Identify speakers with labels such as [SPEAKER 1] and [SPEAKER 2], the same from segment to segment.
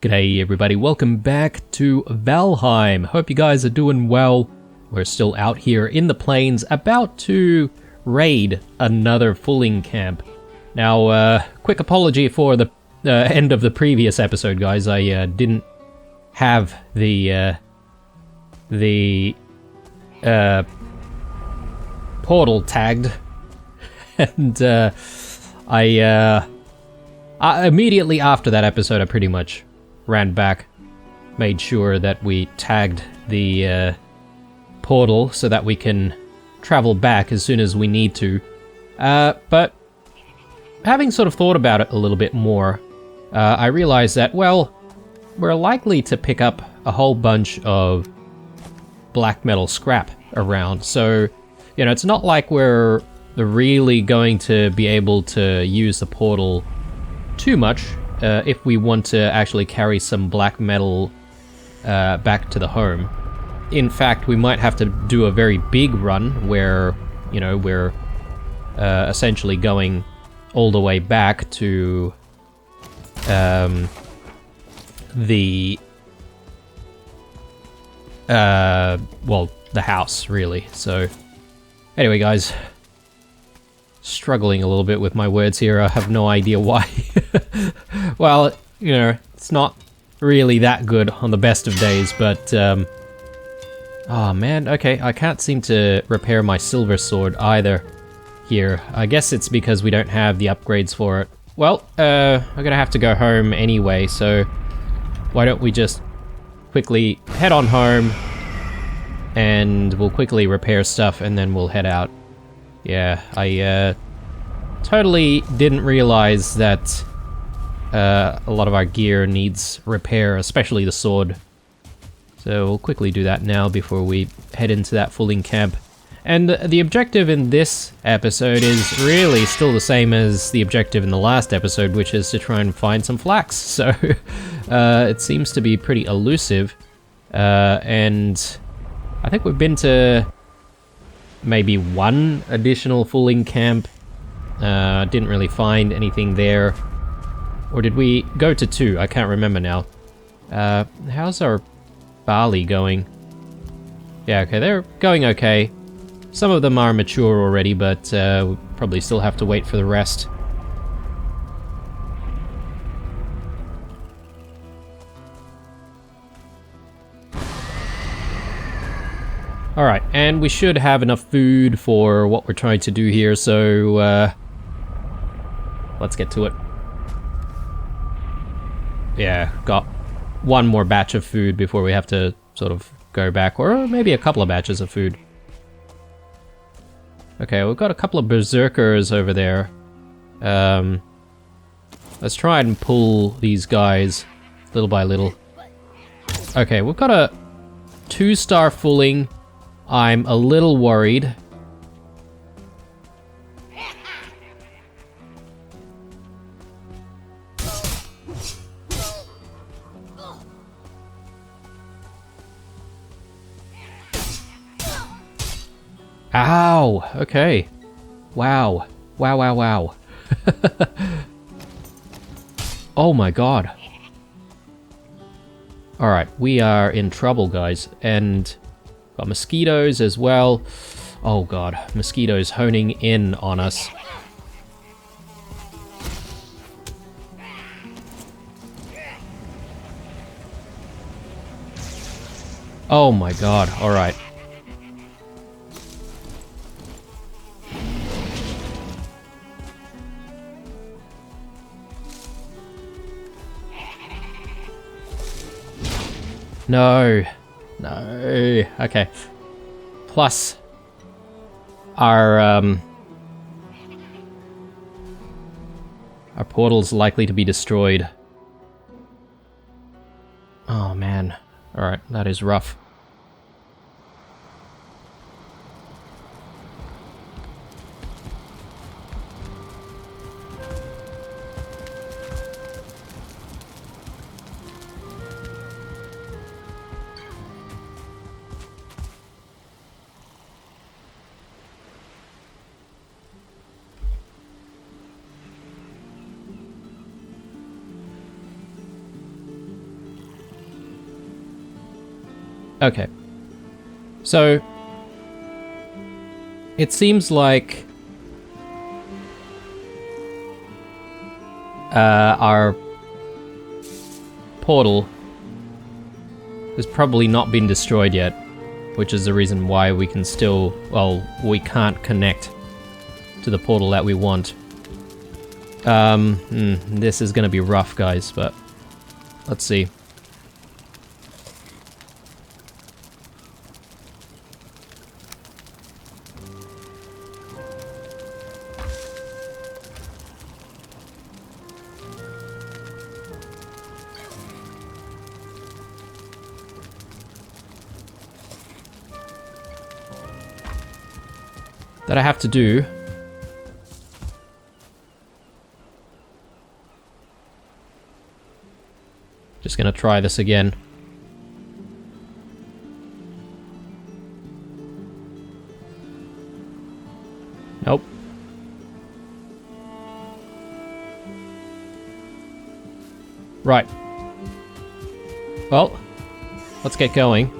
[SPEAKER 1] G'day everybody, welcome back to Valheim. Hope you guys are doing well. We're still out here in the plains, about to raid another Fuling camp. Now, quick apology for the end of the previous episode, guys. I didn't have the portal tagged, and I immediately after that episode, I pretty much ran back, made sure that we tagged the portal so that we can travel back as soon as we need to. But having sort of thought about it a little bit more, I realized that, well, we're likely to pick up a whole bunch of black metal scrap around. So, you know, it's not like we're really going to be able to use the portal too much if we want to actually carry some black metal back to the home. In fact, we might have to do a very big run where, you know, we're essentially going all the way back to the house, really. So anyway, guys, struggling a little bit with my words here. I have no idea why. Well, you know, it's not really that good on the best of days, but oh man, okay, I can't seem to repair my silver sword either here. I guess it's because we don't have the upgrades for it. Well, I'm gonna have to go home anyway, so why don't we just quickly head on home and we'll quickly repair stuff and then we'll head out. Yeah, I totally didn't realize that a lot of our gear needs repair, especially the sword. So we'll quickly do that now before we head into that Fuling camp. And the objective in this episode is really still the same as the objective in the last episode, which is to try and find some flax. So it seems to be pretty elusive. And I think we've been to maybe one additional Fuling camp. Didn't really find anything there. Or did we go to two? I can't remember now. How's our barley going? Yeah, okay, they're going okay. Some of them are mature already, but we'll probably still have to wait for the rest. Alright, and we should have enough food for what we're trying to do here, so let's get to it. Yeah, got one more batch of food before we have to sort of go back, or maybe a couple of batches of food. Okay, we've got a couple of berserkers over there. Let's try and pull these guys little by little. Okay, we've got a 2-star Fuling. I'm a little worried. Ow! Okay. Wow. Wow, wow, wow. Oh my god. Alright, we are in trouble, guys. And got mosquitoes as well. Oh god, mosquitoes honing in on us. Oh my god, alright. No. No. Okay. Plus, our portal's likely to be destroyed. Oh man. Alright, that is rough. Okay. So, it seems like our portal has probably not been destroyed yet, which is the reason why we can still, well, we can't connect to the portal that we want. This is gonna be rough, guys, but let's see. That I have to do. Just gonna try this again. Nope. Right. Well, let's get going.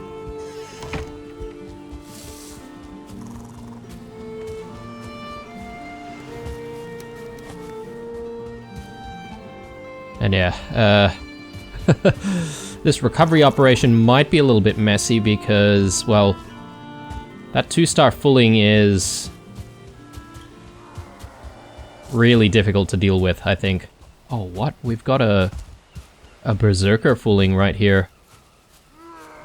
[SPEAKER 1] And yeah, this recovery operation might be a little bit messy because, well, that 2-star Fuling is really difficult to deal with, I think. Oh, what? We've got a Berserker Fuling right here.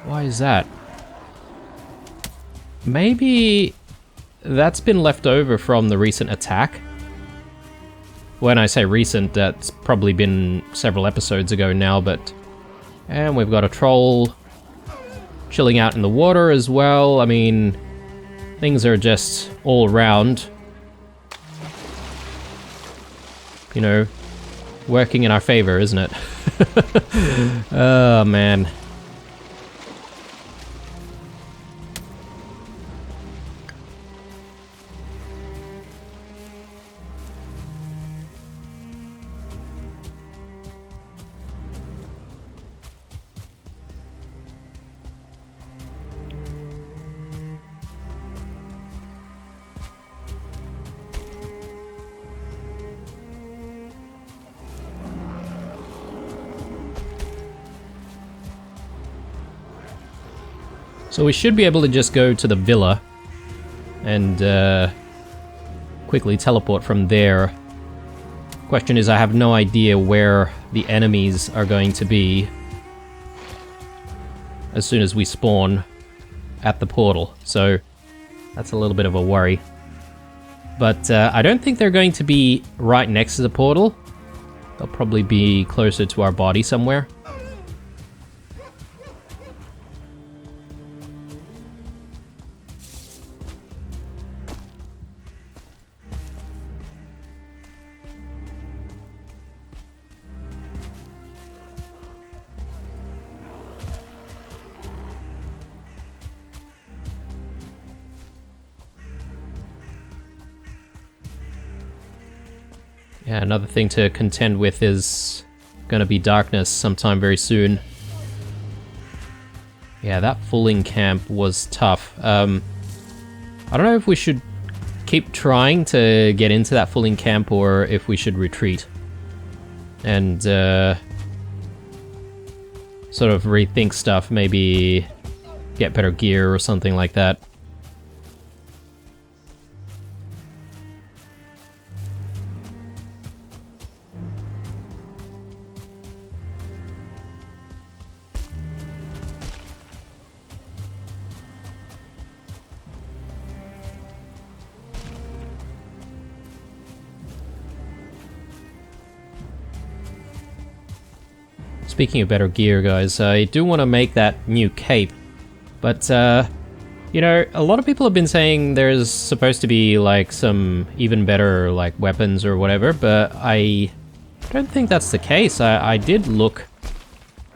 [SPEAKER 1] Why is that? Maybe that's been left over from the recent attack. When I say recent, that's probably been several episodes ago now, but... And we've got a troll chilling out in the water as well. I mean, things are just all around, you know, working in our favor, isn't it? Oh, man. So we should be able to just go to the villa and quickly teleport from there. Question is, I have no idea where the enemies are going to be as soon as we spawn at the portal, so that's a little bit of a worry. But I don't think they're going to be right next to the portal. They'll probably be closer to our body somewhere. Yeah, another thing to contend with is gonna be darkness sometime very soon. Yeah, that Fuling camp was tough. I don't know if we should keep trying to get into that Fuling camp or if we should retreat and sort of rethink stuff, maybe get better gear or something like that. Speaking of better gear, guys, I do want to make that new cape, but, you know, a lot of people have been saying there's supposed to be, like, some even better, like, weapons or whatever, but I don't think that's the case. I did look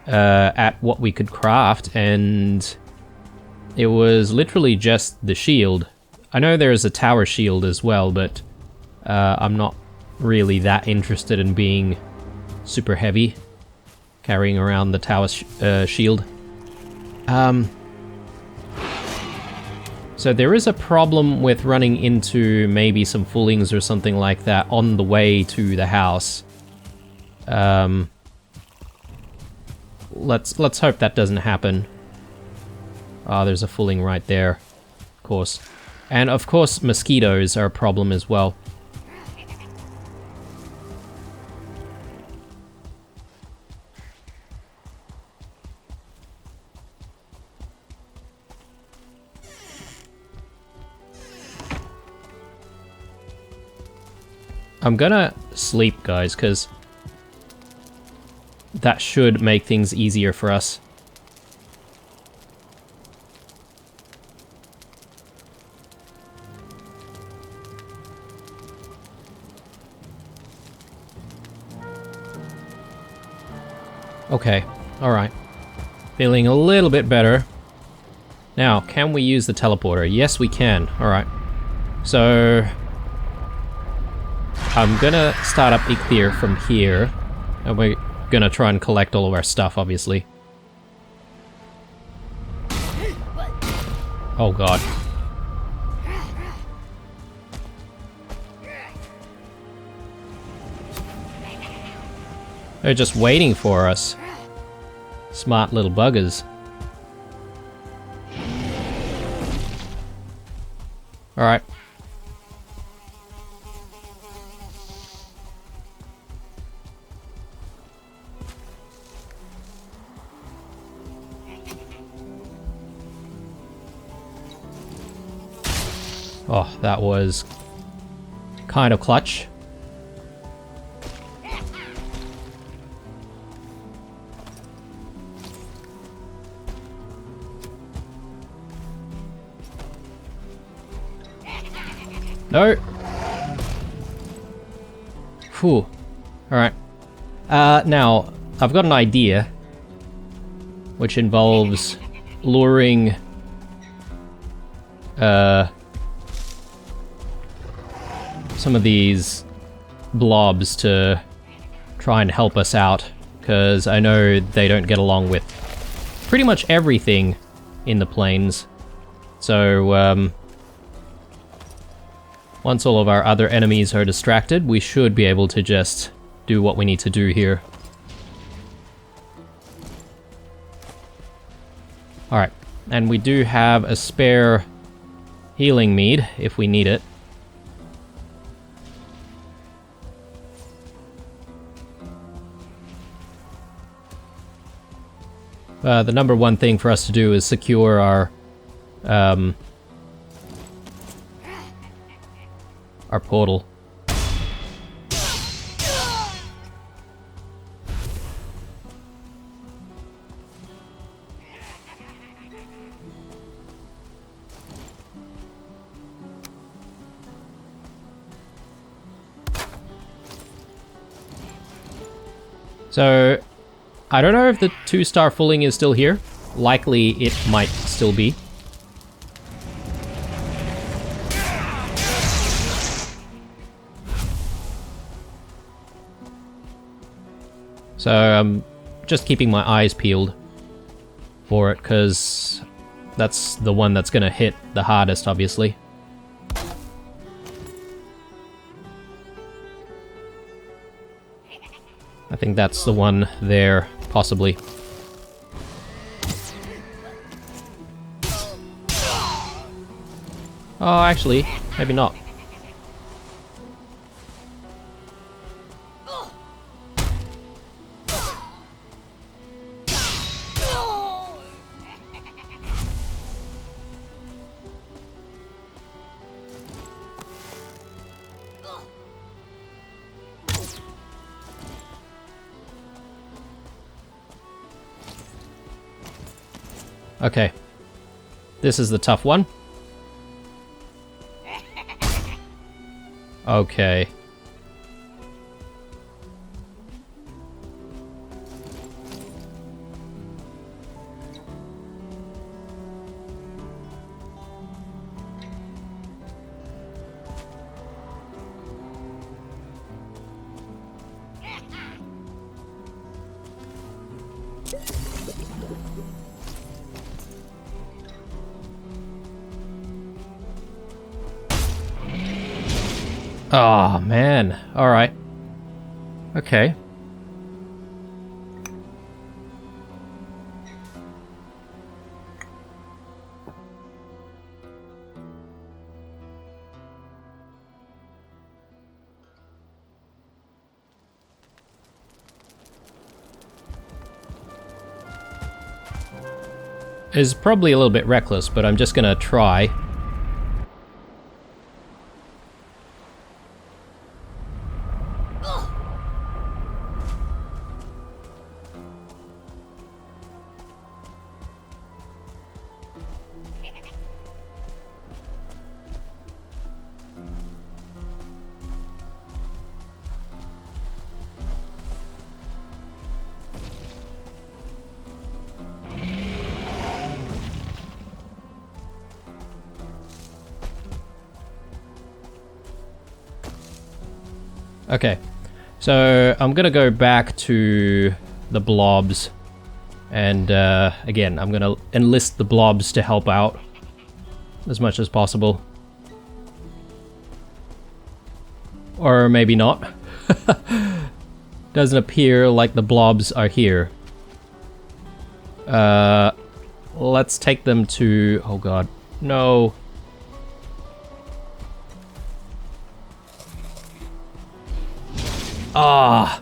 [SPEAKER 1] at what we could craft, and it was literally just the shield. I know there's a tower shield as well, but I'm not really that interested in being super heavy, carrying around the tower shield. So there is a problem with running into maybe some Fulings or something like that on the way to the house. Let's hope that doesn't happen. Ah, there's a Fuling right there, of course. And of course mosquitoes are a problem as well. I'm gonna sleep, guys, because that should make things easier for us. Okay, alright. Feeling a little bit better. Now, can we use the teleporter? Yes, we can. Alright. So I'm gonna start up Ichthir from here, and we're gonna try and collect all of our stuff, obviously. Oh god. They're just waiting for us. Smart little buggers. Alright. Oh, that was kind of clutch. No! Whew. Alright. Now, I've got an idea, which involves luring some of these blobs to try and help us out, because I know they don't get along with pretty much everything in the plains. So, once all of our other enemies are distracted, we should be able to just do what we need to do here. Alright, and we do have a spare healing mead if we need it. The number one thing for us to do is secure our portal. So, I don't know if the 2-star Fuling is still here. Likely it might still be. So I'm just keeping my eyes peeled for it, because that's the one that's going to hit the hardest, obviously. I think that's the one there, possibly. Oh, actually, maybe not. Okay. This is the tough one. Okay. Oh, man. Alright. Okay. Is probably a little bit reckless, but I'm just gonna try. Okay, so I'm gonna go back to the blobs, and again, I'm gonna enlist the blobs to help out as much as possible. Or maybe not. Doesn't appear like the blobs are here. Let's take them to... oh god, no. Ah.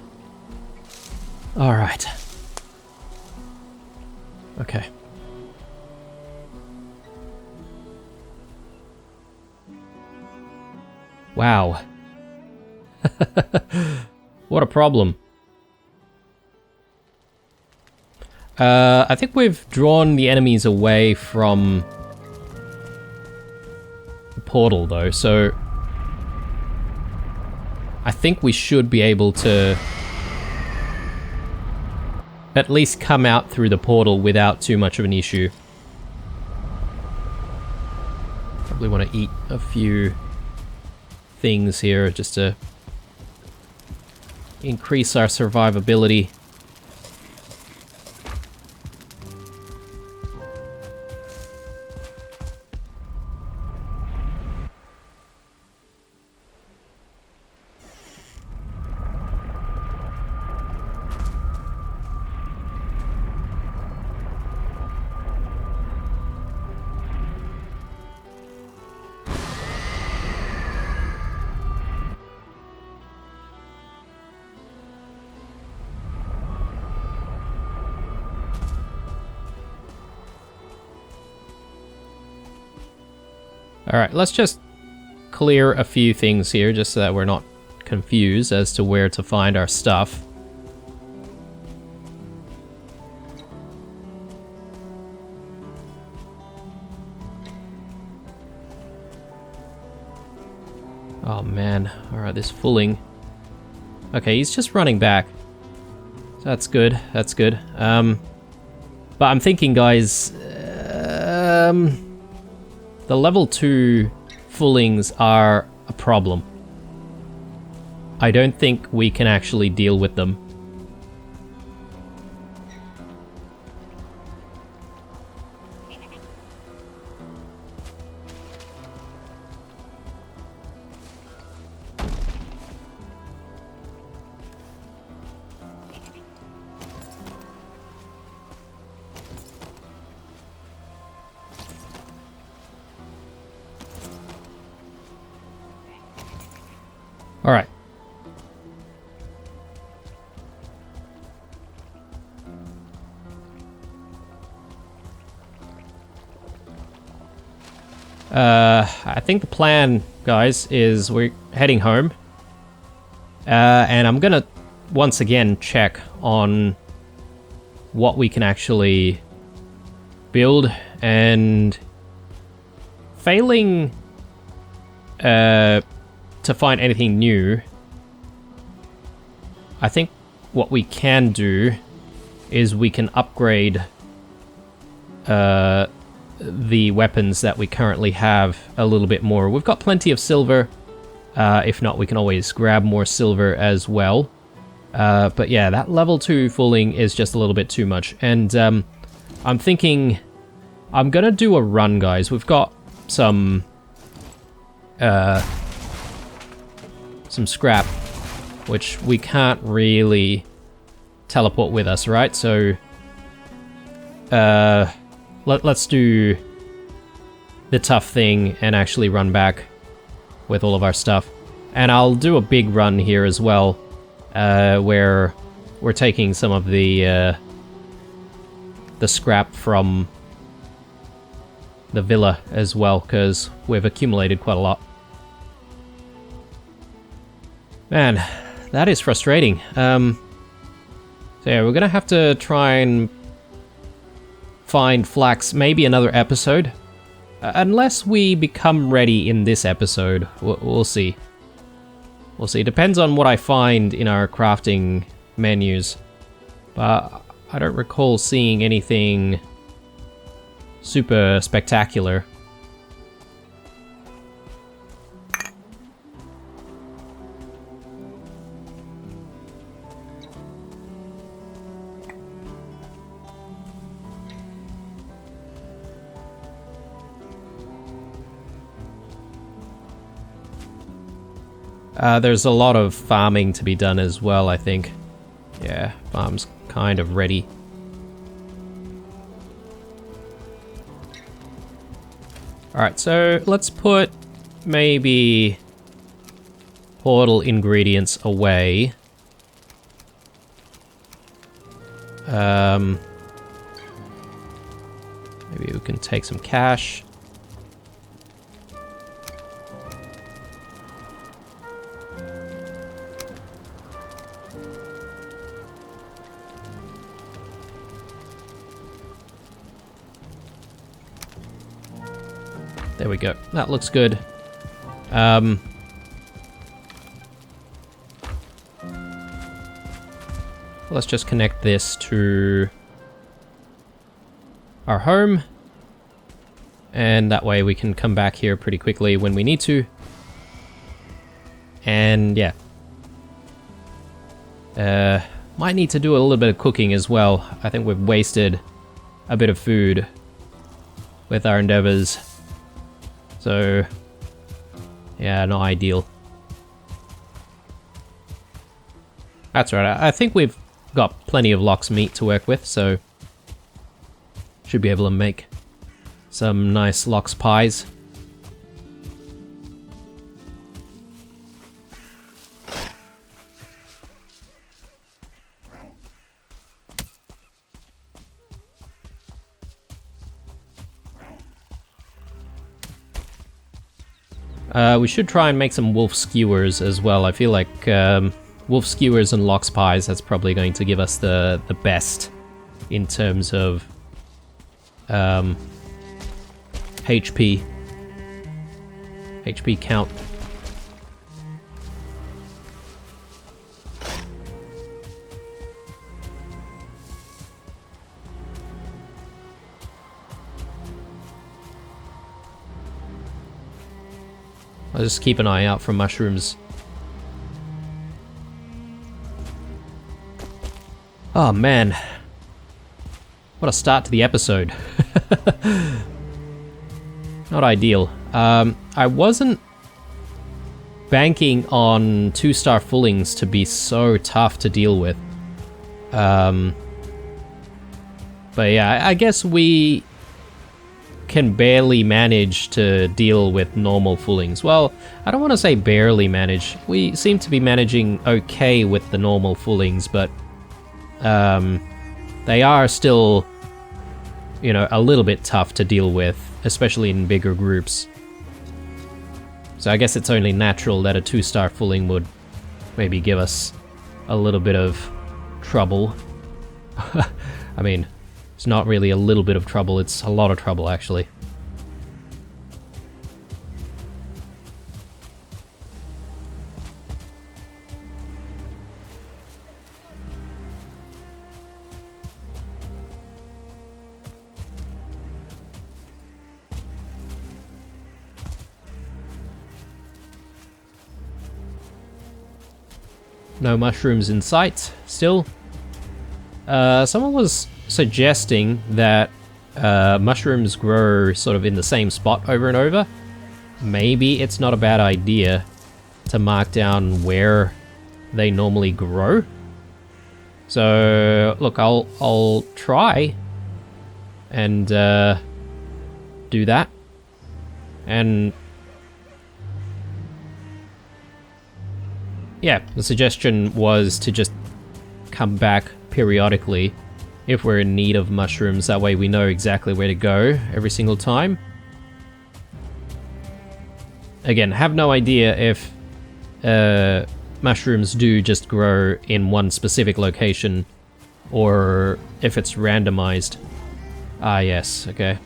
[SPEAKER 1] All right. Okay. Wow. What a problem. I think we've drawn the enemies away from the portal though, so I think we should be able to at least come out through the portal without too much of an issue. Probably want to eat a few things here just to increase our survivability. Alright, let's just clear a few things here just so that we're not confused as to where to find our stuff. Oh man, alright, this Fuling. Okay, he's just running back. That's good, that's good. But I'm thinking, guys, the level 2 Fulings are a problem. I don't think we can actually deal with them. Alright. I think the plan, guys, is we're heading home. And I'm gonna once again check on what we can actually build, and failing to find anything new, I think what we can do is we can upgrade the weapons that we currently have a little bit more. We've got plenty of silver. If not, we can always grab more silver as well. But yeah, that level 2 Fuling is just a little bit too much. And I'm thinking I'm gonna do a run, guys. We've got some some scrap, which we can't really teleport with us, right? So let's do the tough thing and actually run back with all of our stuff. And I'll do a big run here as well, where we're taking some of the scrap from the villa as well, because we've accumulated quite a lot. Man, that is frustrating. So yeah, we're gonna have to try and find flax maybe another episode. Unless we become ready in this episode. We'll see. We'll see. Depends on what I find in our crafting menus. But I don't recall seeing anything super spectacular. There's a lot of farming to be done as well, I think. Yeah, farm's kind of ready. Alright, so let's put maybe portal ingredients away. Maybe we can take some cash. There we go. That looks good. Let's just connect this to our home. And that way we can come back here pretty quickly when we need to. And yeah. Might need to do a little bit of cooking as well. I think we've wasted a bit of food with our endeavors. So, yeah, not ideal. That's right, I think we've got plenty of lox meat to work with, so should be able to make some nice lox pies. We should try and make some wolf skewers as well. I feel like wolf skewers and lox pies, that's probably going to give us the best in terms of HP count. I'll just keep an eye out for mushrooms. Oh man. What a start to the episode. Not ideal. I wasn't banking on 2-star Fulings to be so tough to deal with. But yeah, I guess we can barely manage to deal with normal Fulings. Well, I don't want to say barely manage. We seem to be managing okay with the normal Fulings, but they are still, you know, a little bit tough to deal with, especially in bigger groups. So I guess it's only natural that a 2-star Fuling would maybe give us a little bit of trouble. I mean, it's not really a little bit of trouble, it's a lot of trouble, actually. No mushrooms in sight, still. Someone was suggesting that mushrooms grow sort of in the same spot over and over. Maybe it's not a bad idea. to mark down where they normally grow. So look, I'll try and do that. And yeah, the suggestion was to just come back periodically if we're in need of mushrooms. That way we know exactly where to go every single time. Again, have no idea if mushrooms do just grow in one specific location or if it's randomized. Ah, yes, okay.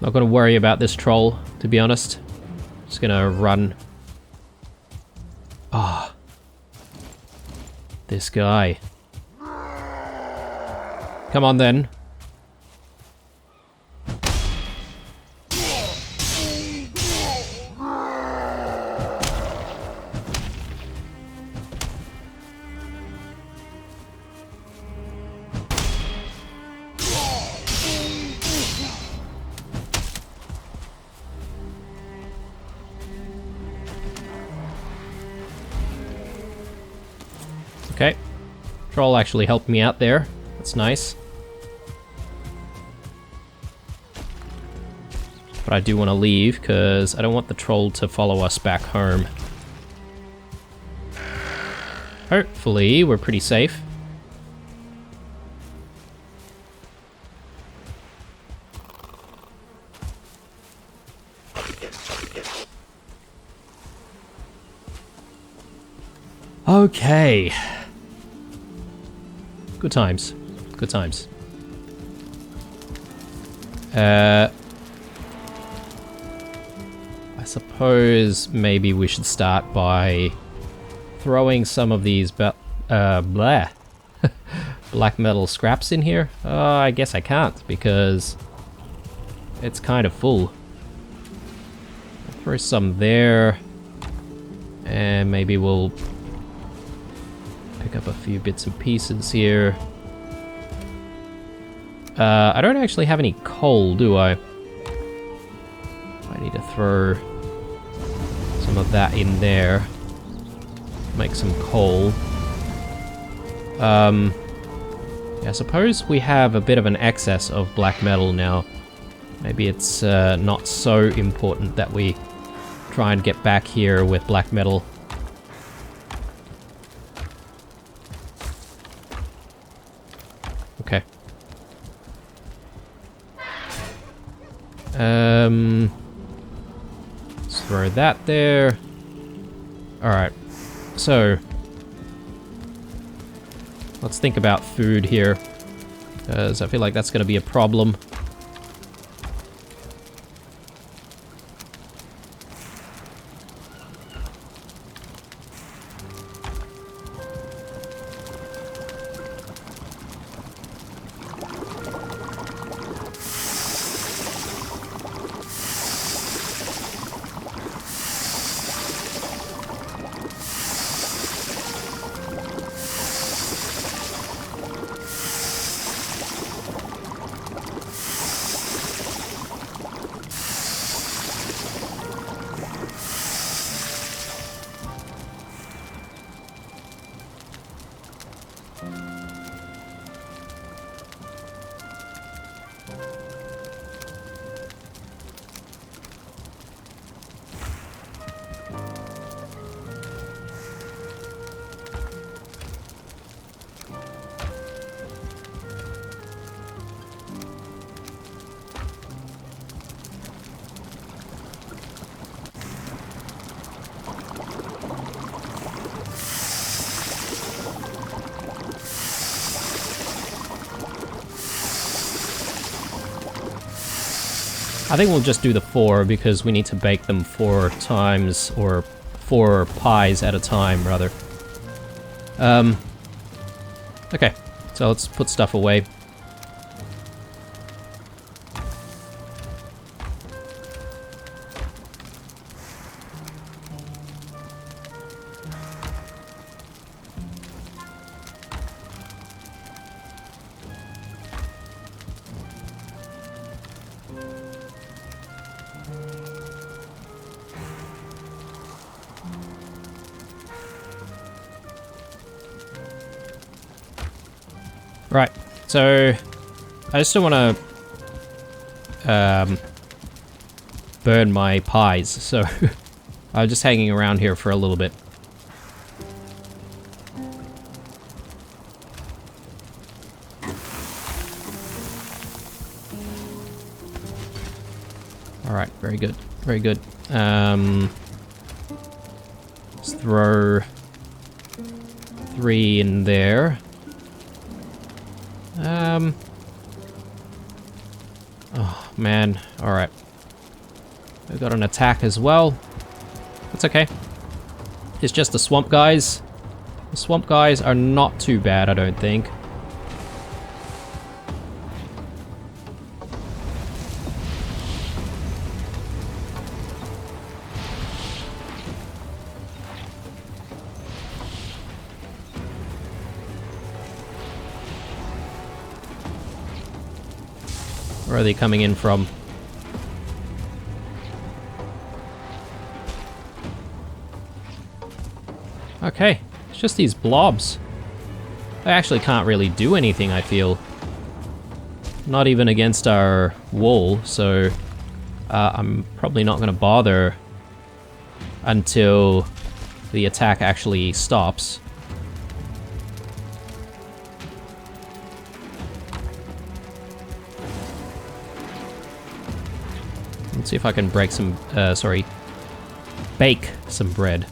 [SPEAKER 1] Not gonna worry about this troll, to be honest. Just gonna run. Ah. This guy. Come on then. Okay. Troll actually helped me out there. That's nice. But I do want to leave, because I don't want the troll to follow us back home. Hopefully, we're pretty safe. Okay. Good times. Good times. I suppose maybe we should start by throwing some of these black metal scraps in here. I guess I can't because it's kind of full. I'll throw some there, and maybe we'll pick up a few bits and pieces here. I don't actually have any coal, do I? I need to throw some of that in there. Make some coal. Yeah, I suppose we have a bit of an excess of black metal now. Maybe it's not so important that we try and get back here with black metal. Okay. Let's throw that there. Alright. So, let's think about food here, because I feel like that's going to be a problem. I think we'll just do the 4 because we need to bake them 4 times, or 4 pies at a time, rather. Okay, so let's put stuff away. Right, so I just don't want to burn my pies, so I'm just hanging around here for a little bit. Alright, very good, very good. Let's throw 3 in there. Oh, man. Alright. We've got an attack as well. That's okay. It's just the swamp guys. The swamp guys are not too bad, I don't think. Where are they coming in from? Okay, it's just these blobs. They actually can't really do anything, I feel. Not even against our wall, so I'm probably not going to bother until the attack actually stops. Let's see if I can break some, bake some bread.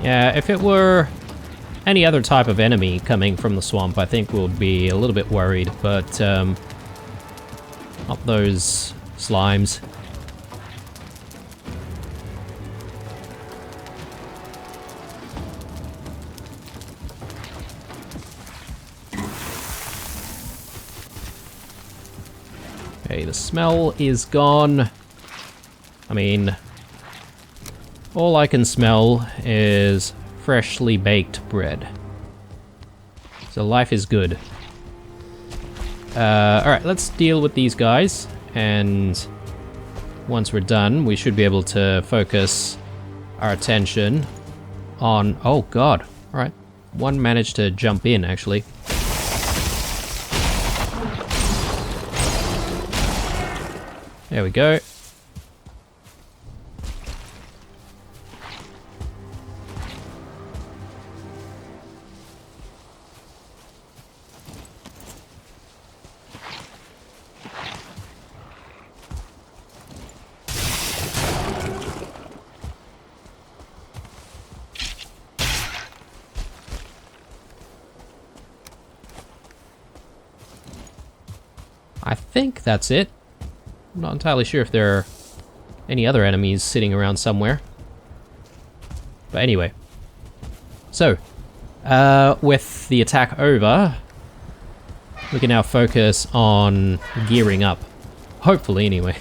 [SPEAKER 1] Yeah, if it were any other type of enemy coming from the swamp, I think we'll be a little bit worried, but not those slimes. Okay, the smell is gone. I mean, all I can smell is freshly baked bread. So life is good. Alright, let's deal with these guys. And once we're done, we should be able to focus our attention on... Oh god. Alright. One managed to jump in, actually. There we go. I think that's it. I'm not entirely sure if there are any other enemies sitting around somewhere. But anyway. So, with the attack over, we can now focus on gearing up. Hopefully, anyway.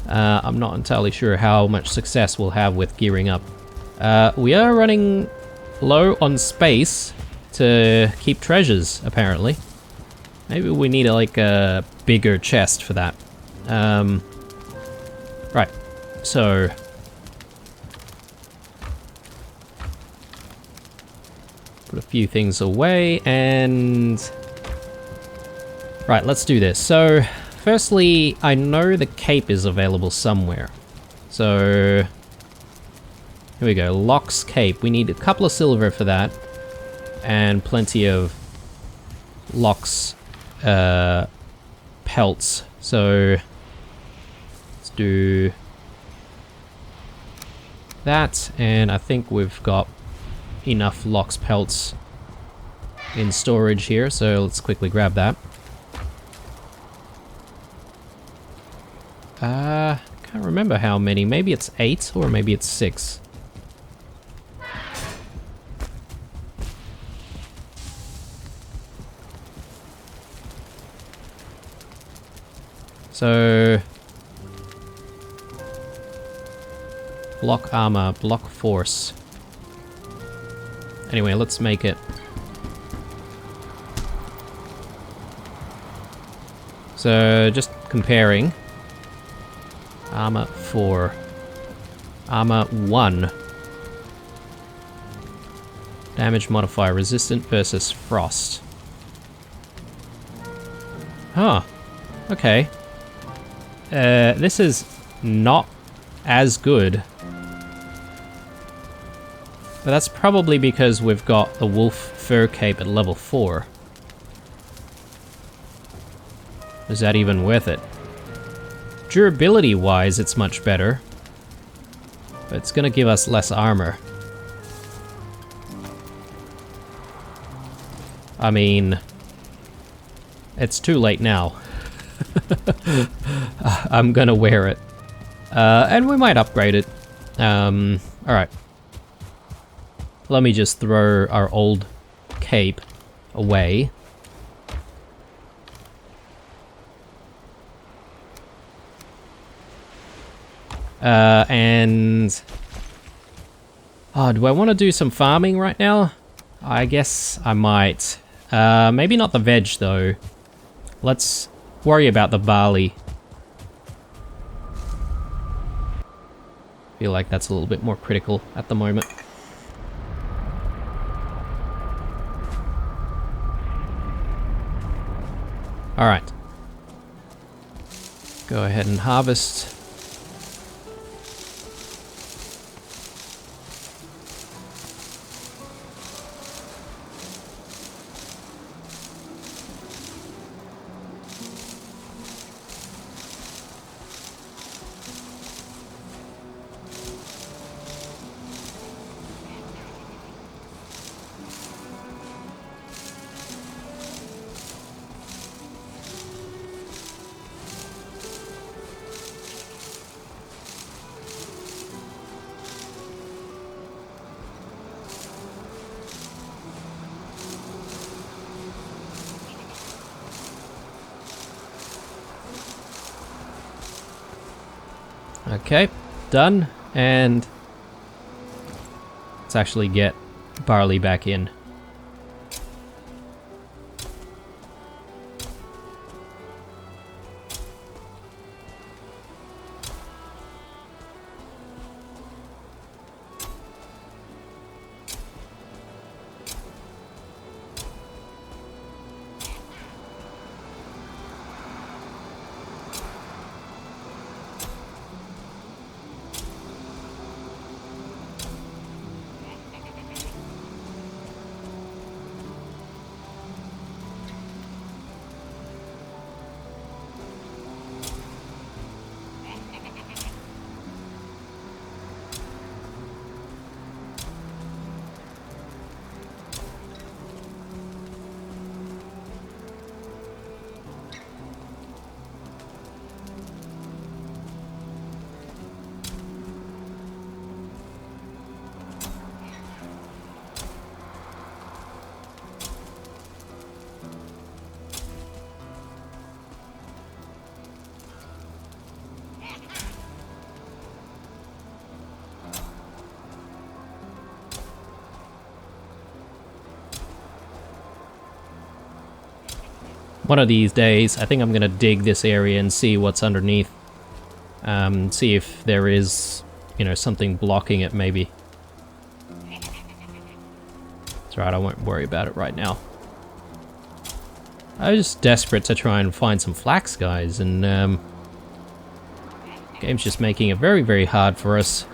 [SPEAKER 1] I'm not entirely sure how much success we'll have with gearing up. We are running low on space to keep treasures, apparently. Maybe we need like a bigger chest for that. Right, so... Put a few things away, and... Right, let's do this. So, firstly, I know the cape is available somewhere. So... Here we go, Locke's cape. We need a couple of silver for that. And plenty of Locke's pelts. So... Let's do... that, and I think we've got enough Locke's pelts in storage here, so let's quickly grab that. Can't remember how many. Maybe it's 8 or maybe it's 6. So... block armor, block force. Anyway, let's make it. So, just comparing. Armor 4. Armor 1. Damage modifier, resistant versus frost. Huh. Okay. This is not as good. But that's probably because we've got the wolf fur cape at level 4. Is that even worth it? Durability-wise, it's much better. But it's gonna give us less armor. I mean... it's too late now. I'm gonna wear it. And we might upgrade it. Alright. Let me just throw our old cape away. And... oh, do I want to do some farming right now? I guess I might. Maybe not the veg, though. Let's worry about the barley. Feel like that's a little bit more critical at the moment. Alright. Go ahead and harvest. Okay, done, and let's actually get barley back in. One of these days, I think I'm gonna dig this area and see what's underneath. See if there is, you know, something blocking it, maybe. It's alright, I won't worry about it right now. I was just desperate to try and find some flax, guys, and game's just making it very, very hard for us.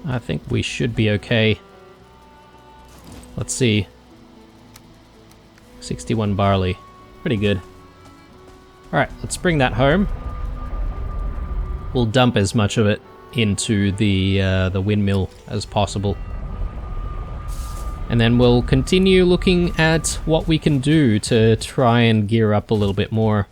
[SPEAKER 1] I think we should be okay. Let's see. 61 barley. Pretty good. Alright, let's bring that home. We'll dump as much of it into the windmill as possible. And then we'll continue looking at what we can do to try and gear up a little bit more.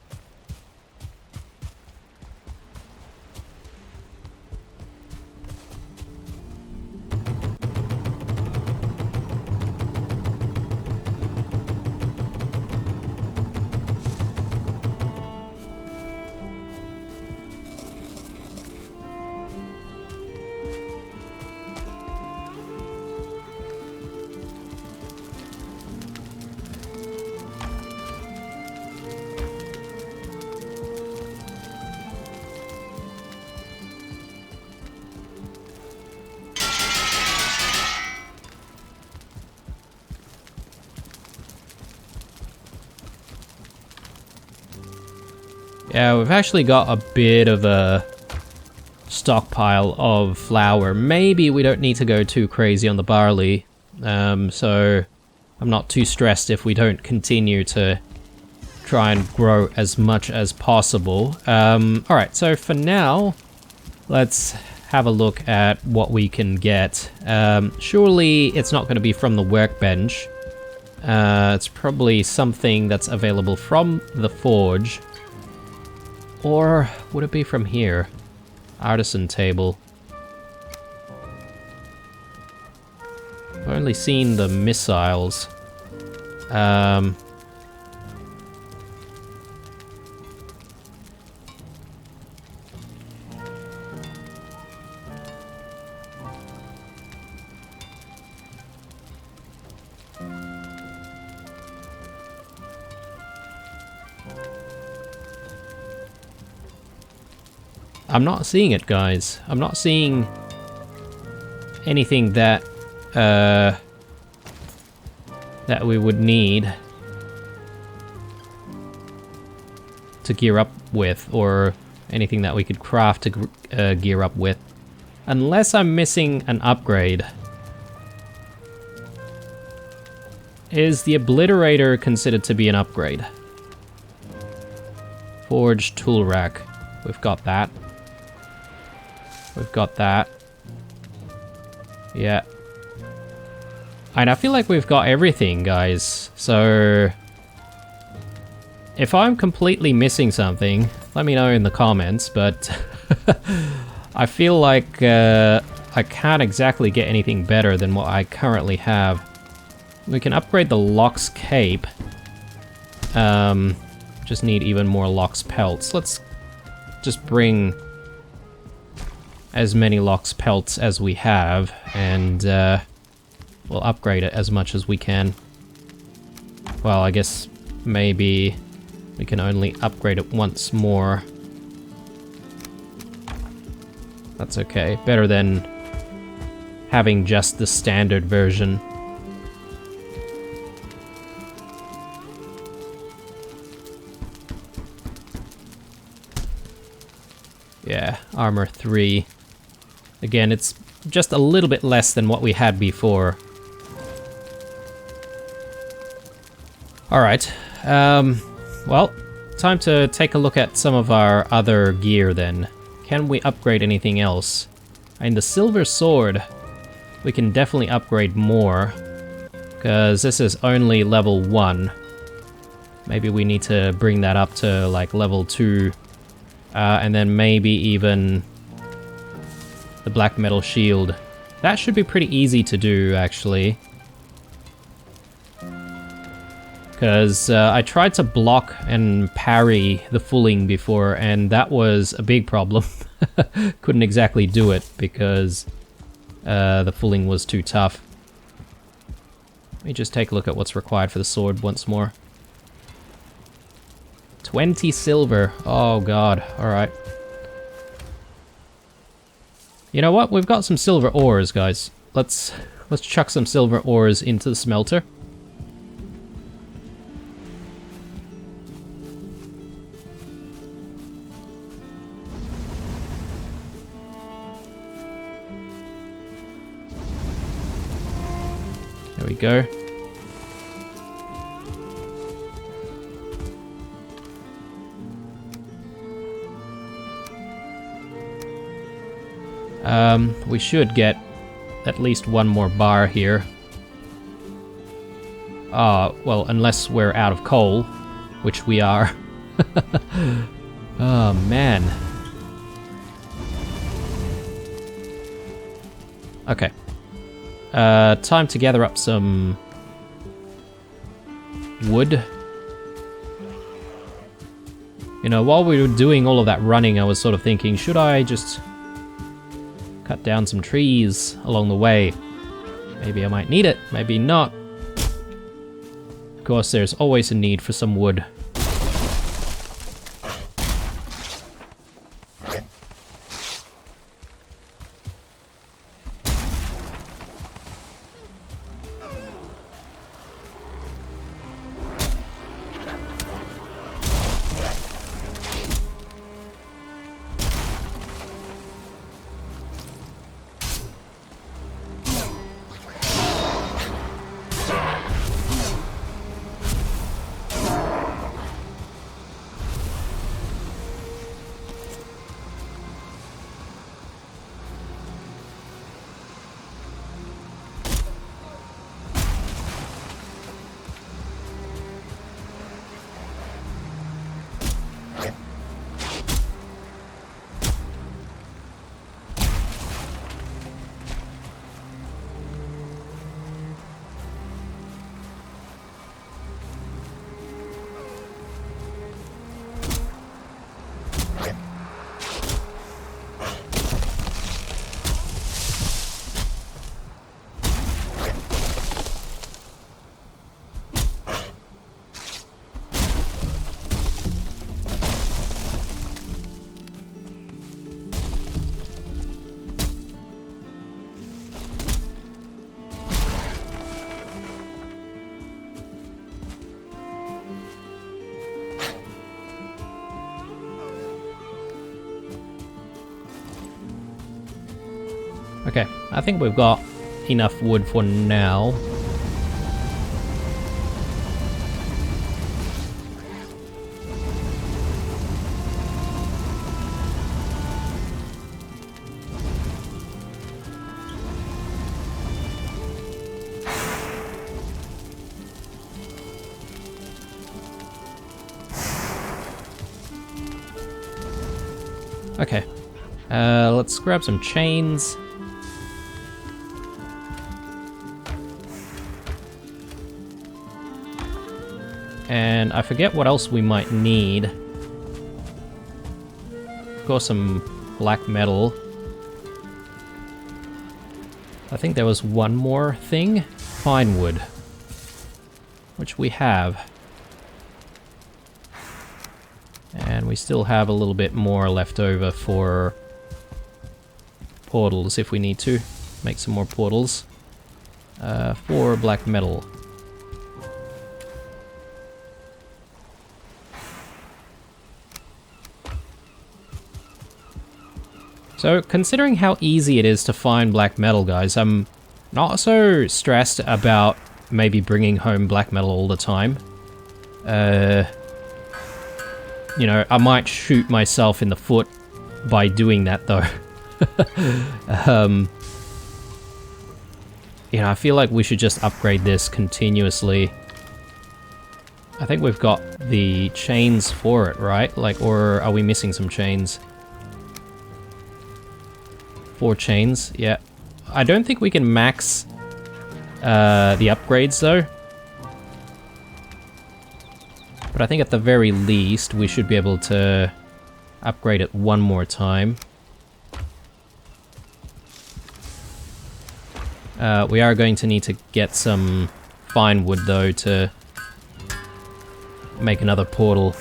[SPEAKER 1] Yeah, we've actually got a bit of a stockpile of flour. Maybe we don't need to go too crazy on the barley, so I'm not too stressed if we don't continue to try and grow as much as possible. Alright, so for now, let's have a look at what we can get. Surely it's not going to be from the workbench. It's probably something that's available from the forge. Or would it be from here? Artisan table. I've only seen the missiles. I'm not seeing it, guys. I'm not seeing anything that that we would need to gear up with, or anything that we could craft to gear up with. Unless I'm missing an upgrade. Is the Obliterator considered to be an upgrade? Forged tool rack. We've got that. We've got that. Yeah. And I feel like we've got everything, guys. So if I'm completely missing something, let me know in the comments, but I feel like I can't exactly get anything better than what I currently have. We can upgrade the Lox cape. Just need even more Lox pelts. Let's just bring as many Lox pelts as we have, and we'll upgrade it as much as we can. Well, I guess maybe we can only upgrade it once more. That's okay. Better than having just the standard version. Yeah, armor 3. Again, it's just a little bit less than what we had before. Alright, well, time to take a look at some of our other gear then. Can we upgrade anything else? And the silver sword, we can definitely upgrade more, because this is only level 1. Maybe we need to bring that up to like level 2. And then maybe even the black metal shield. That should be pretty easy to do, actually. Because I tried to block and parry the Fuling before, and that was a big problem. Couldn't exactly do it, because the Fuling was too tough. Let me just take a look at what's required for the sword once more. 20 silver. Oh god. Alright. You know what? We've got some silver ores, guys. Let's chuck some silver ores into the smelter. There we go. We should get at least one more bar here. Well, unless we're out of coal, which we are. Oh, man. Okay. Time to gather up some wood. You know, while we were doing all of that running, I was sort of thinking, should I just cut down some trees along the way? Maybe I might need it, maybe not. Of course, there's always a need for some wood. Okay, I think we've got enough wood for now. Okay, let's grab some chains. And I forget what else we might need. Of course, some black metal. I think there was one more thing. Pine wood. Which we have. And we still have a little bit more left over for portals if we need to. Make some more portals. For black metal. So, considering how easy it is to find black metal, guys, I'm not so stressed about maybe bringing home black metal all the time. You know, I might shoot myself in the foot by doing that, though. You know, I feel like we should just upgrade this continuously. I think we've got the chains for it, right? Like, or are we missing some chains? 4 chains, yeah. I don't think we can max the upgrades though. But I think at the very least we should be able to upgrade it one more time. We are going to need to get some fine wood though to make another portal.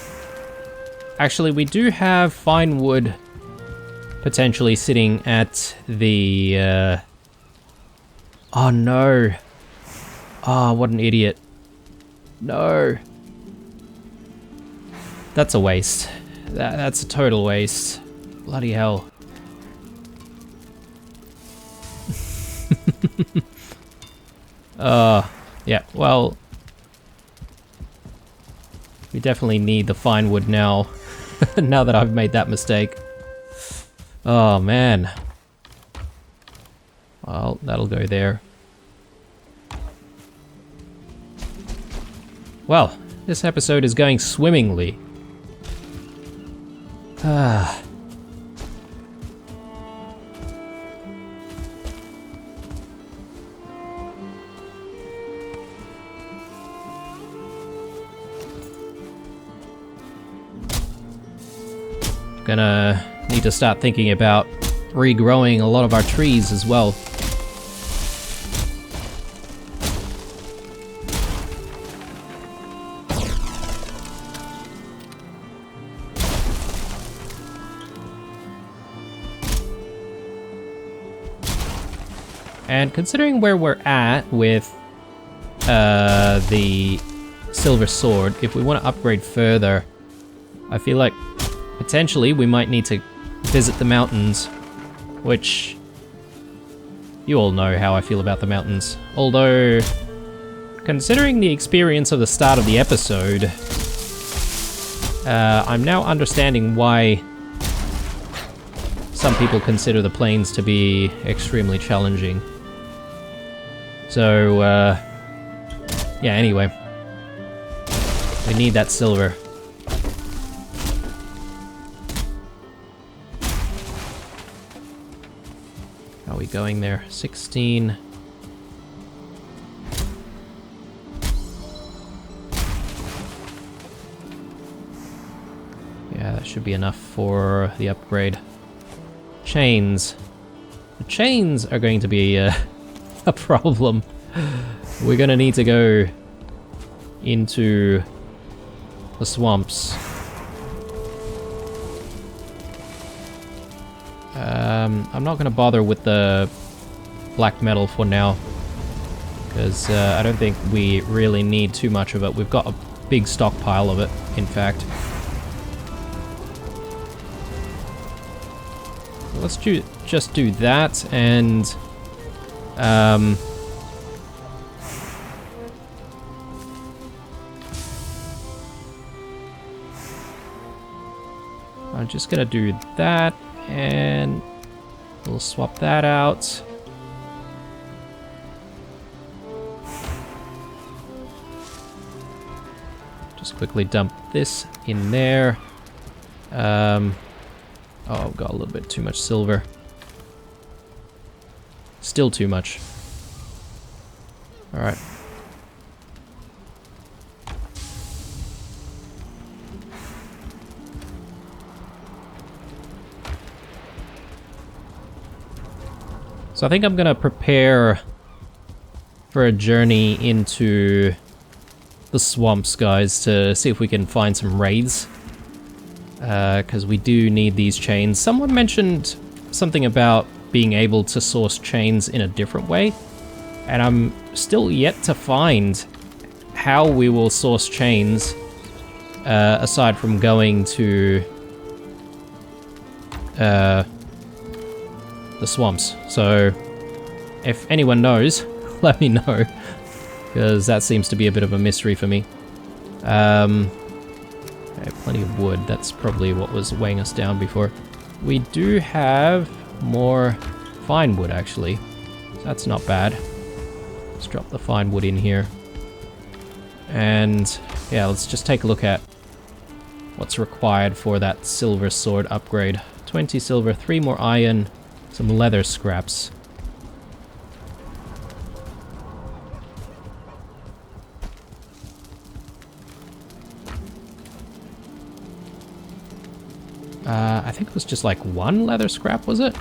[SPEAKER 1] Actually, we do have fine wood potentially sitting at the, oh no. Oh, what an idiot. No. That's a waste. That's a total waste. Bloody hell. Yeah, well, we definitely need the fine wood now, now that I've made that mistake. Oh, man. Well, that'll go there. Well, this episode is going swimmingly. Ah. Gonna need to start thinking about regrowing a lot of our trees as well. And considering where we're at with the silver sword, if we want to upgrade further, I feel like potentially we might need to visit the mountains, which you all know how I feel about the mountains. Although, considering the experience of the start of the episode, I'm now understanding why some people consider the plains to be extremely challenging. So, yeah, anyway. We need that silver. How are we going there? 16. Yeah, that should be enough for the upgrade. Chains. The chains are going to be a problem. We're gonna need to go into the swamps. I'm not gonna bother with the black metal for now, because I don't think we really need too much of it. We've got a big stockpile of it, in fact. So let's just do that, and I'm just gonna do that, and we'll swap that out. Just quickly dump this in there. Oh, I've got a little bit too much silver. Still too much. Alright. So I think I'm gonna prepare for a journey into the swamps, guys, to see if we can find some raids. Because we do need these chains. Someone mentioned something about being able to source chains in a different way, and I'm still yet to find how we will source chains aside from going to the swamps. So if anyone knows, let me know, because that seems to be a bit of a mystery for me. Okay, plenty of wood. That's probably what was weighing us down before. We do have more fine wood, actually. So that's not bad. Let's drop the fine wood in here. And yeah, let's just take a look at what's required for that silver sword upgrade. 20 silver, 3 more iron, some leather scraps. I think it was just like 1 leather scrap, was it?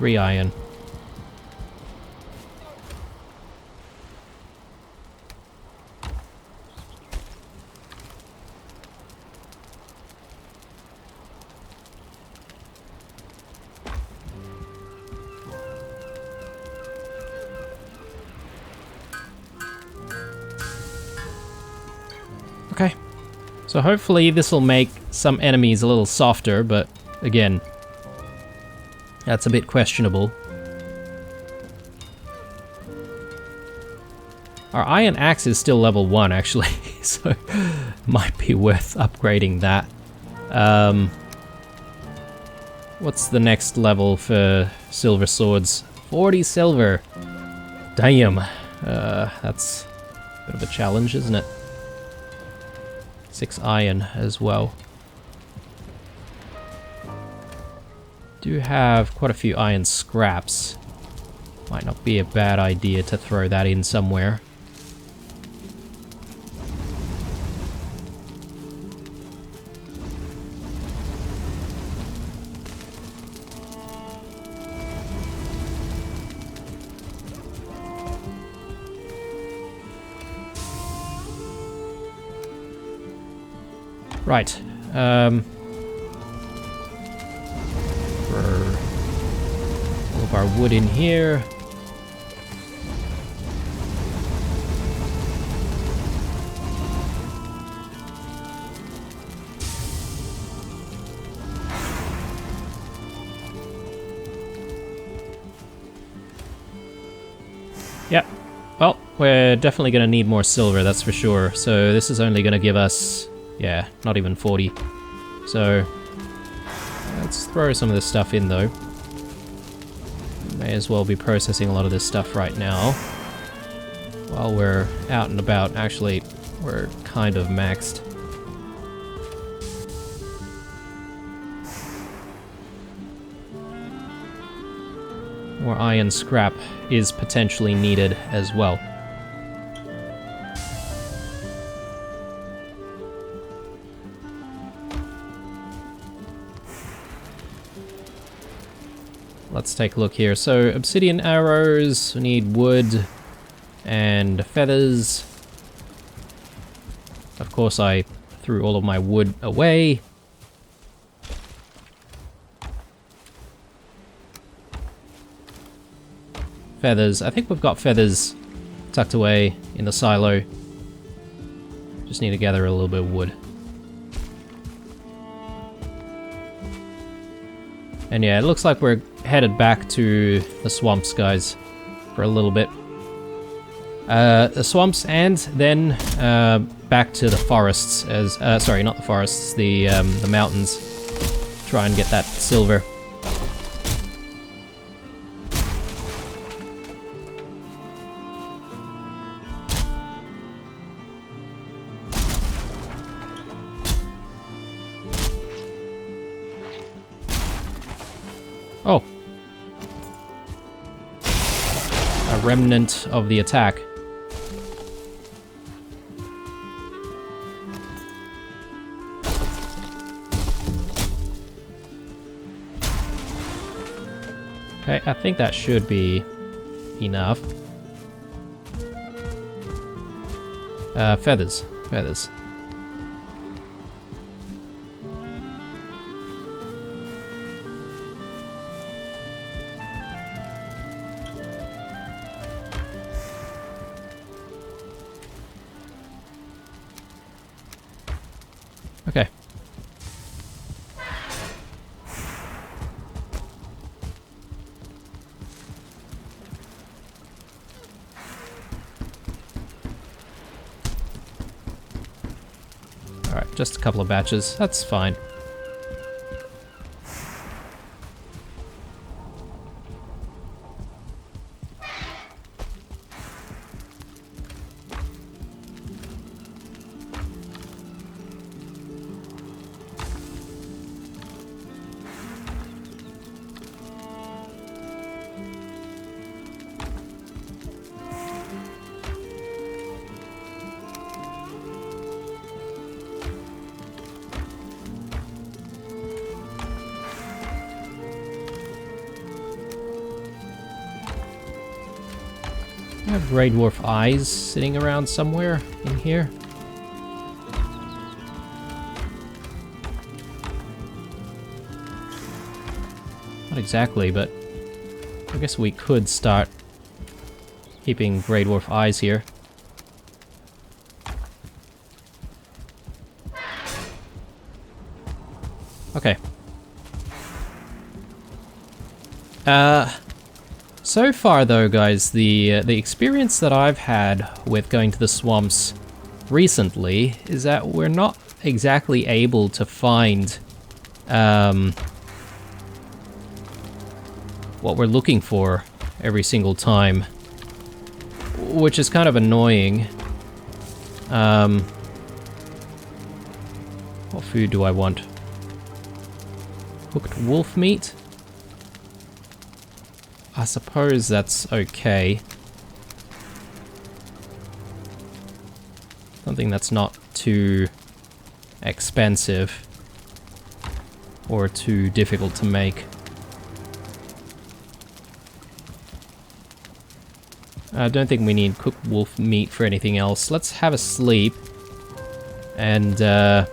[SPEAKER 1] Iron. So hopefully this will make some enemies a little softer, but again, that's a bit questionable. Our iron axe is still level 1 actually, so might be worth upgrading that. What's the next level for silver swords? 40 silver. Damn. That's a bit of a challenge, isn't it? 6 iron as well. Do have quite a few iron scraps. Might not be a bad idea to throw that in somewhere. Right. For all of our wood in here. Yep. Well, we're definitely going to need more silver, that's for sure. So this is only going to give us... yeah, not even 40. So, let's throw some of this stuff in though. May as well be processing a lot of this stuff right now. While we're out and about. Actually, we're kind of maxed. More iron scrap is potentially needed as well. Let's take a look here. So, obsidian arrows, we need wood and feathers. Of course, I threw all of my wood away. Feathers. I think we've got feathers tucked away in the silo. Just need to gather a little bit of wood. And yeah, it looks like we're headed back to the swamps, guys, for a little bit. The swamps, and then back to the forests, as sorry, not the forests, the mountains. Try and get that silver. Oh. A remnant of the attack. Okay, I think that should be enough. Feathers. Feathers. Okay. Alright, just a couple of batches. That's fine. I have Grey Dwarf eyes sitting around somewhere in here. Not exactly, but I guess we could start keeping Grey Dwarf eyes here. Okay. So far though, guys, the experience that I've had with going to the swamps recently is that we're not exactly able to find what we're looking for every single time, which is kind of annoying. What food do I want? Cooked wolf meat? I suppose that's okay. Something that's not too expensive or too difficult to make. I don't think we need cooked wolf meat for anything else. Let's have a sleep and gonna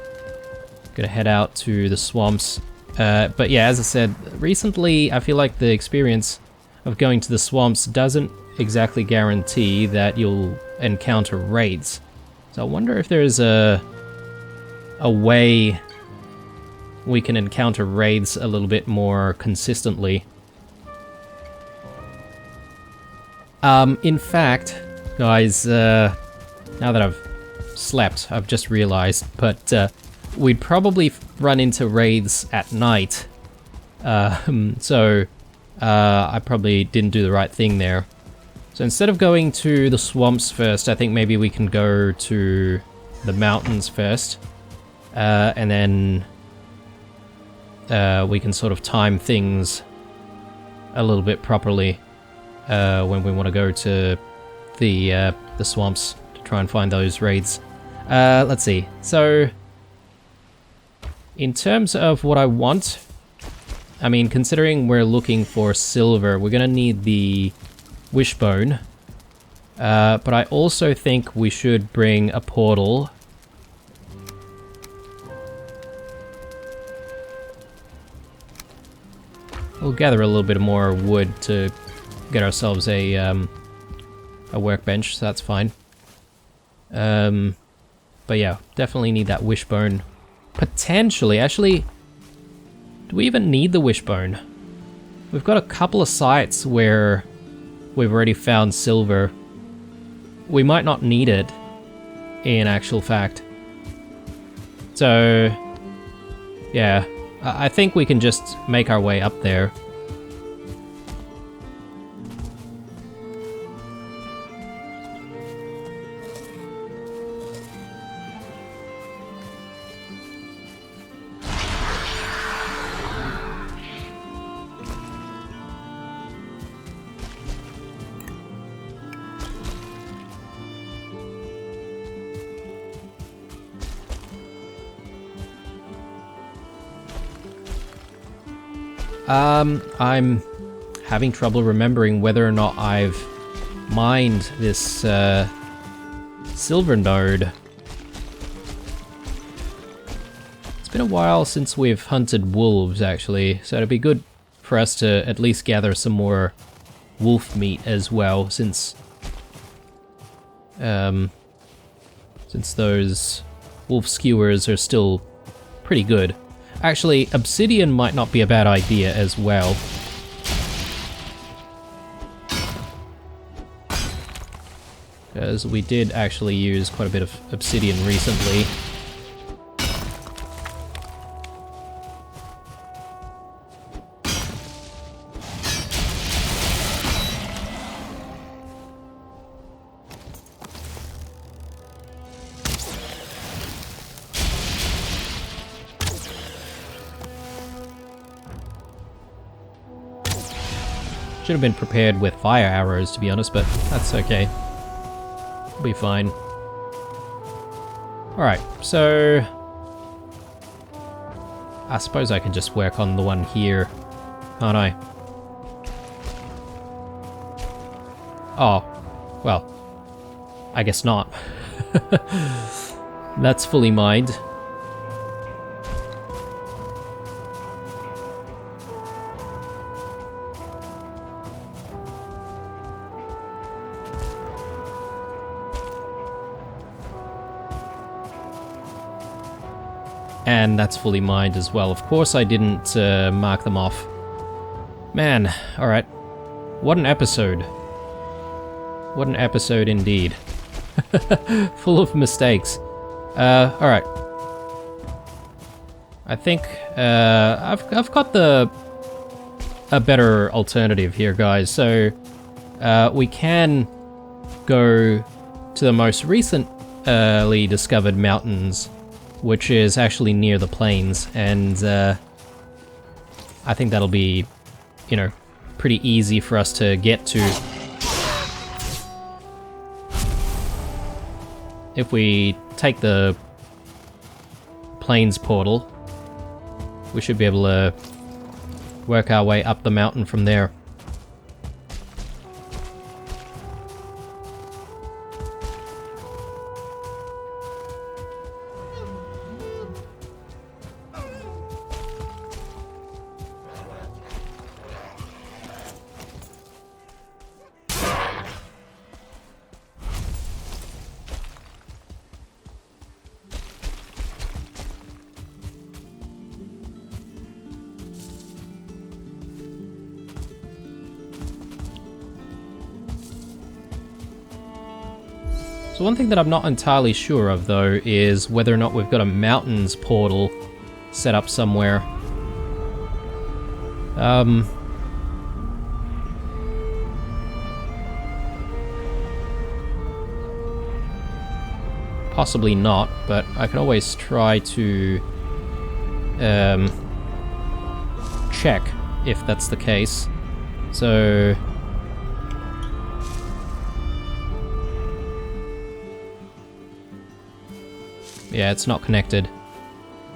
[SPEAKER 1] head out to the swamps. But yeah, as I said, recently I feel like the experience of going to the swamps doesn't exactly guarantee that you'll encounter raids. So I wonder if there's a way we can encounter raids a little bit more consistently. In fact, guys, now that I've slept, I've just realized, but we'd probably run into raids at night. So I probably didn't do the right thing there. So instead of going to the swamps first, I think maybe we can go to the mountains first. And then we can sort of time things a little bit properly when we want to go to the swamps to try and find those raids. Let's see. So in terms of what I want, I mean, considering we're looking for silver, we're gonna need the wishbone. But I also think we should bring a portal. We'll gather a little bit more wood to get ourselves a workbench, so that's fine. But yeah, definitely need that wishbone. Potentially, actually, do we even need the wishbone? We've got a couple of sites where we've already found silver. We might not need it, in actual fact. So, yeah, I think we can just make our way up there. I'm having trouble remembering whether or not I've mined this silver node. It's been a while since we've hunted wolves, actually, so it'd be good for us to at least gather some more wolf meat as well, since those wolf skewers are still pretty good. Actually, obsidian might not be a bad idea as well. Because we did actually use quite a bit of obsidian recently. Should have been prepared with fire arrows, to be honest, but that's okay. We'll be fine. Alright, so I suppose I can just work on the one here, can't I? Oh, well, I guess not. That's fully mined. And that's fully mined as well. Of course I didn't mark them off. Man, alright. What an episode. What an episode indeed. Full of mistakes. Alright. I think I've got a better alternative here, guys. So we can go to the most recently discovered mountains, which is actually near the plains, and I think that'll be, you know, pretty easy for us to get to. If we take the plains portal, we should be able to work our way up the mountain from there. So one thing that I'm not entirely sure of, though, is whether or not we've got a mountains portal set up somewhere. Possibly not, but I can always try to check if that's the case. So yeah, it's not connected.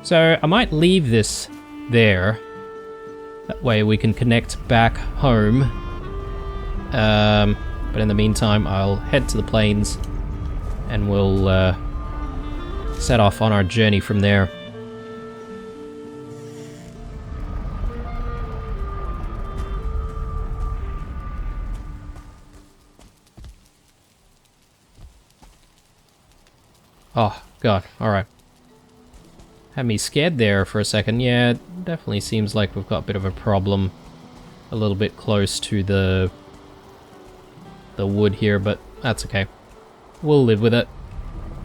[SPEAKER 1] So I might leave this there. That way we can connect back home. But in the meantime, I'll head to the plains and we'll set off on our journey from there. Oh, God, alright. Had me scared there for a second. Yeah, it definitely seems like we've got a bit of a problem. A little bit close to the wood here, but that's okay. We'll live with it.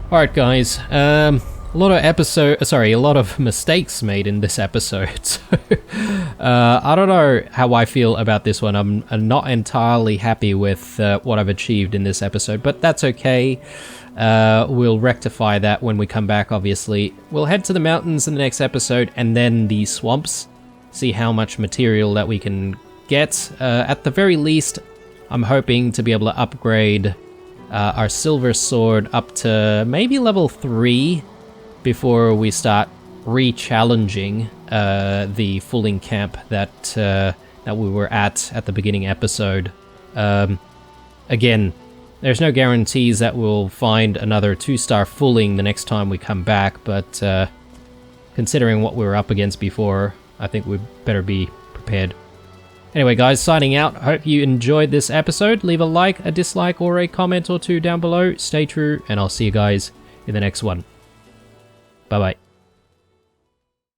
[SPEAKER 1] Alright, guys. A lot of mistakes made in this episode. So, I don't know how I feel about this one. I'm not entirely happy with what I've achieved in this episode, but that's okay. We'll rectify that when we come back, obviously. We'll head to the mountains in the next episode, and then the swamps. See how much material that we can get. At the very least, I'm hoping to be able to upgrade our silver sword up to maybe level 3 before we start re-challenging the Fuling camp that we were at the beginning episode. Again, there's no guarantees that we'll find another 2-star Fuling the next time we come back, but considering what we were up against before, I think we'd better be prepared. Anyway, guys, signing out. Hope you enjoyed this episode. Leave a like, a dislike, or a comment or two down below. Stay true, and I'll see you guys in the next one. Bye-bye.